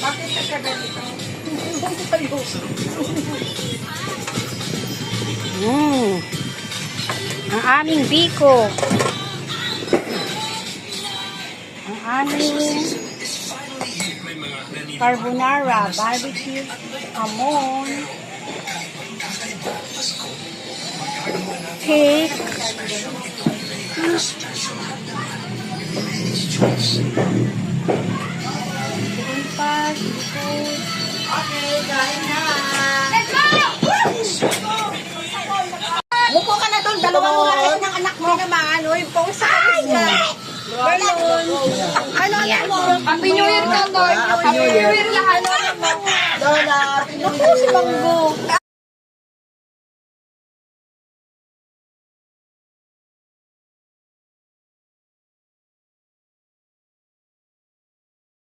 Bakit ka ganito? Ang aming biko. Ang aming carbonara, barbecue, hamon, cake, pag, Okay, kain na. Mupo ka na doon, dalawa mo na rin ng anak mo. Naman, uy, pong size. Balon. Ano yan? Happy New Year ka, Lord. Happy New Year lahat. Lola, Naku, si Manggo.